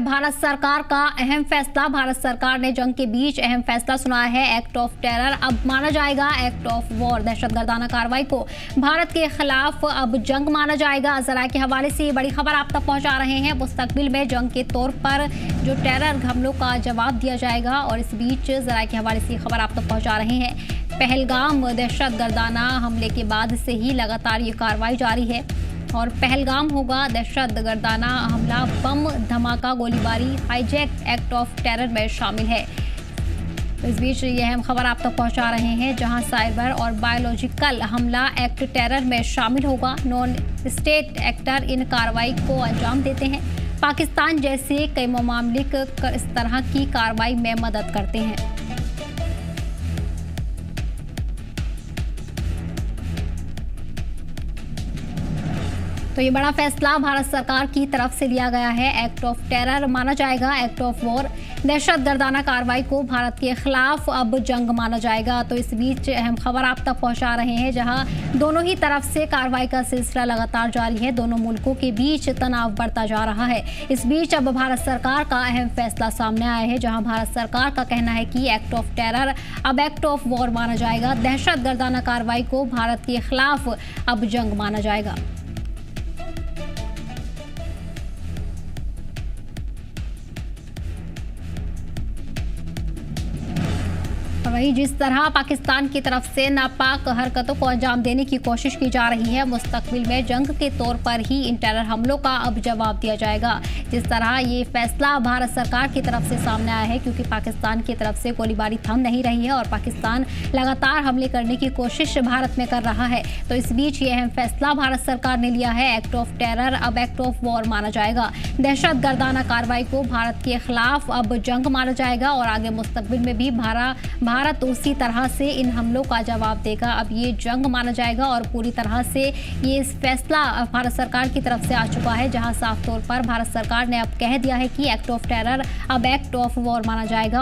भारत सरकार का अहम फैसला। भारत सरकार ने जंग के बीच अहम फैसला सुनाया है। एक्ट ऑफ टेरर अब माना जाएगा एक्ट ऑफ वॉर। दहशतगर्दाना कार्रवाई को भारत के खिलाफ अब जंग माना जाएगा। जरा के हवाले से ये बड़ी खबर आप तक पहुंचा रहे हैं। मुस्तकबिल में जंग के तौर पर जो टेरर हमलों का जवाब दिया जाएगा। और इस बीच जरा के हवाले से खबर आप तक पहुंचा रहे हैं। पहलगाम दहशतगर्दाना हमले के बाद से ही लगातार ये कार्रवाई जारी है और पहलगाम होगा दहशतगर्दाना हमला, बम धमाका, गोलीबारी, हाईजैक एक्ट ऑफ टेरर में शामिल है। इस बीच यह अहम खबर आप तक पहुंचा रहे हैं, जहां साइबर और बायोलॉजिकल हमला एक्ट टेरर में शामिल होगा। नॉन स्टेट एक्टर इन कार्रवाई को अंजाम देते हैं। पाकिस्तान जैसे कई ममालिक इस तरह की कार्रवाई में मदद करते हैं। तो ये बड़ा फैसला भारत सरकार की तरफ से लिया गया है। एक्ट ऑफ टेरर माना जाएगा एक्ट ऑफ वॉर। दहशतगर्दाना कार्रवाई को भारत के खिलाफ अब जंग माना जाएगा। तो इस बीच अहम खबर आप तक पहुंचा रहे हैं, जहां दोनों ही तरफ से कार्रवाई का सिलसिला लगातार जारी है। दोनों मुल्कों के बीच तनाव बढ़ता जा रहा है। इस बीच अब भारत सरकार का अहम फैसला सामने आया है, जहां भारत सरकार का कहना है कि एक्ट ऑफ टेरर अब एक्ट ऑफ वॉर माना जाएगा। दहशतगर्दाना कार्रवाई को भारत के खिलाफ अब जंग माना जाएगा। वहीं जिस तरह पाकिस्तान की तरफ से नापाक हरकतों को अंजाम देने की कोशिश की जा रही है, मुस्तकबिल में जंग के तौर पर ही इन टेरर हमलों का अब जवाब दिया जाएगा। जिस तरह ये फैसला भारत सरकार की तरफ से सामने आया है, क्योंकि पाकिस्तान की तरफ से गोलीबारी थम नहीं रही है और पाकिस्तान लगातार हमले करने की कोशिश भारत में कर रहा है। तो इस बीच ये अहम फैसला भारत सरकार ने लिया है। एक्ट ऑफ टेरर अब एक्ट ऑफ वॉर माना जाएगा। दहशतगर्दाना कार्रवाई को भारत के खिलाफ अब जंग माना जाएगा और आगे मुस्तकबिल में भी भारत उसी तरह से इन हमलों का जवाब देगा। अब ये जंग माना जाएगा और पूरी तरह से ये फैसला भारत सरकार की तरफ से आ चुका है, जहां साफ तौर पर भारत सरकार ने अब कह दिया है कि एक्ट ऑफ टेरर अब एक्ट ऑफ वॉर माना जाएगा।